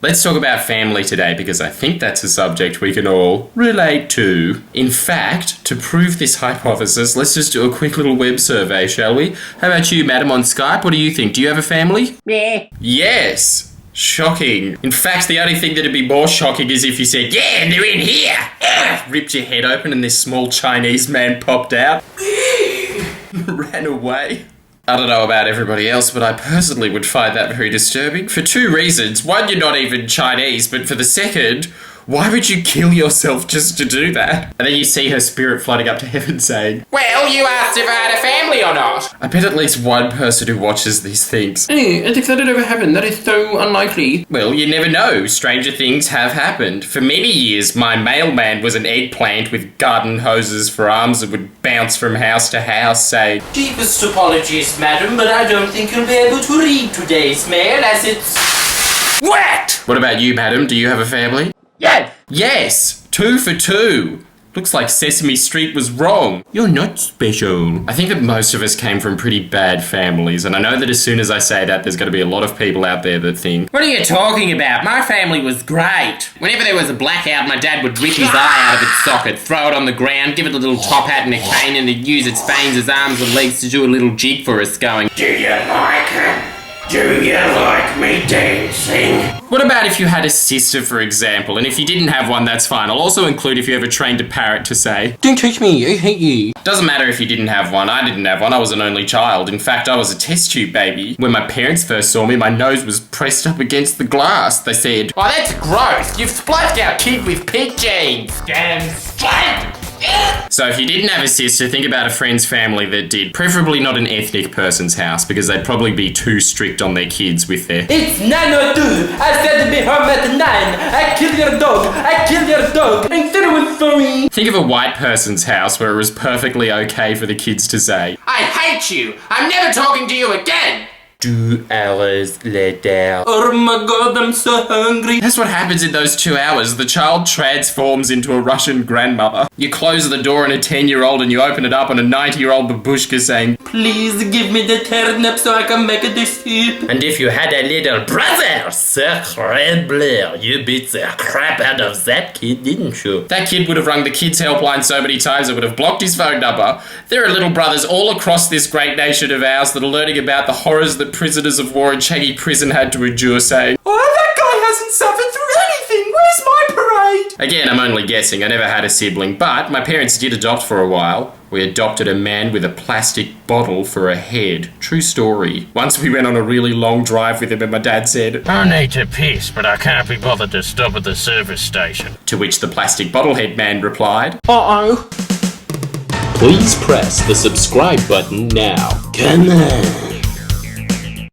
Let's talk about family today because I think that's a subject we can all relate to. In fact, to prove this hypothesis, let's just do a quick little web survey, shall we? How about you, madam, on Skype? What do you think? Do you have a family? Yeah. Yes. Shocking. In fact, the only thing that'd be more shocking is if you said, yeah, and they're in here. Ripped your head open and this small Chinese man popped out. Ran away. I don't know about everybody else, but I personally would find that very disturbing for two reasons. One, you're not even Chinese, but for the second, why would you kill yourself just to do that? And then you see her spirit floating up to heaven saying, Well, you asked if I had a family or not. I bet at least one person who watches these things. Hey, and if that had ever happened, that is so unlikely. Well, you never know. Stranger things have happened. For many years, my mailman was an eggplant with garden hoses for arms that would bounce from house to house saying, Deepest apologies, madam, but I don't think you'll be able to read today's mail as it's wet! What about you, madam? Do you have a family? Yes! Yes! 2 for 2! Looks like Sesame Street was wrong. You're not special. I think that most of us came from pretty bad families, and I know that as soon as I say that, there's going to be a lot of people out there that think, What are you talking about? My family was great. Whenever there was a blackout, my dad would rip his eye out of its socket, throw it on the ground, give it a little top hat and a cane, and he'd use its veins as arms and legs to do a little jig for us going, Do you like it? Do you like me dancing? what about if you had a sister, for example? And if you didn't have one, that's fine. I'll also include if you ever trained a parrot to say, Don't touch me, I hate you. doesn't matter if you didn't have one. I didn't have one. I was an only child. In fact, I was a test tube baby. When my parents first saw me, my nose was pressed up against the glass. They said, Oh, that's gross. You've spliced our kid with pig genes. Damn straight. so if you didn't have a sister, think about a friend's family that did. Preferably not an ethnic person's house, because they'd probably be too strict on their kids with their... It's 9:02. I said to be home at 9. I killed your dog. I killed your dog. And said it was sorry. Think of a white person's house where it was perfectly okay for the kids to say, I hate you. I'm never talking to you again. 2 hours later. Oh my god, I'm so hungry. That's what happens in those 2 hours. The child transforms into a Russian grandmother. You close the door on a 10-year-old and you open it up on a 90-year-old babushka saying, Please give me the turnip so I can make the soup. and if you had a little brother, sacre bleu, you beat the crap out of that kid, didn't you? That kid would have rung the kids' helpline so many times it would have blocked his phone number. There are little brothers all across this great nation of ours that are learning about the horrors that prisoners of war in Changi prison had to endure, saying, Oh, that guy hasn't suffered through anything. Where's my parade? Again, I'm only guessing. I never had a sibling, but my parents did adopt for a while. We adopted a man with a plastic bottle for a head. True story. Once we went on a really long drive with him and my dad said, I need to piss, but I can't be bothered to stop at the service station. to which the plastic bottle head man replied, Uh-oh. Please press the subscribe button now. Come on.